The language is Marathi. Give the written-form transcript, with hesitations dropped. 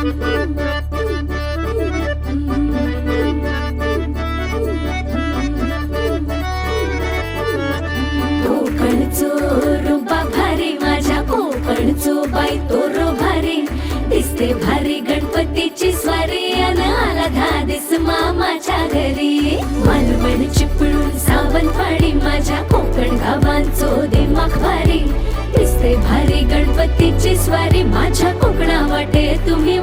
कोकणचो रुबा भारी, माझ्या कोकणचो बाई तोरो भारी, दिसते भारी गणपतीची स्वारी, अन आला धादिस मामाच्या घरी. मालवण चिपळूण सावंतवाडी, माझ्या कोकण गावांचो दिमाग भारी, दिसते भारी गणपतीची स्वारी, माझ्या कोकणा वाटे तुम्ही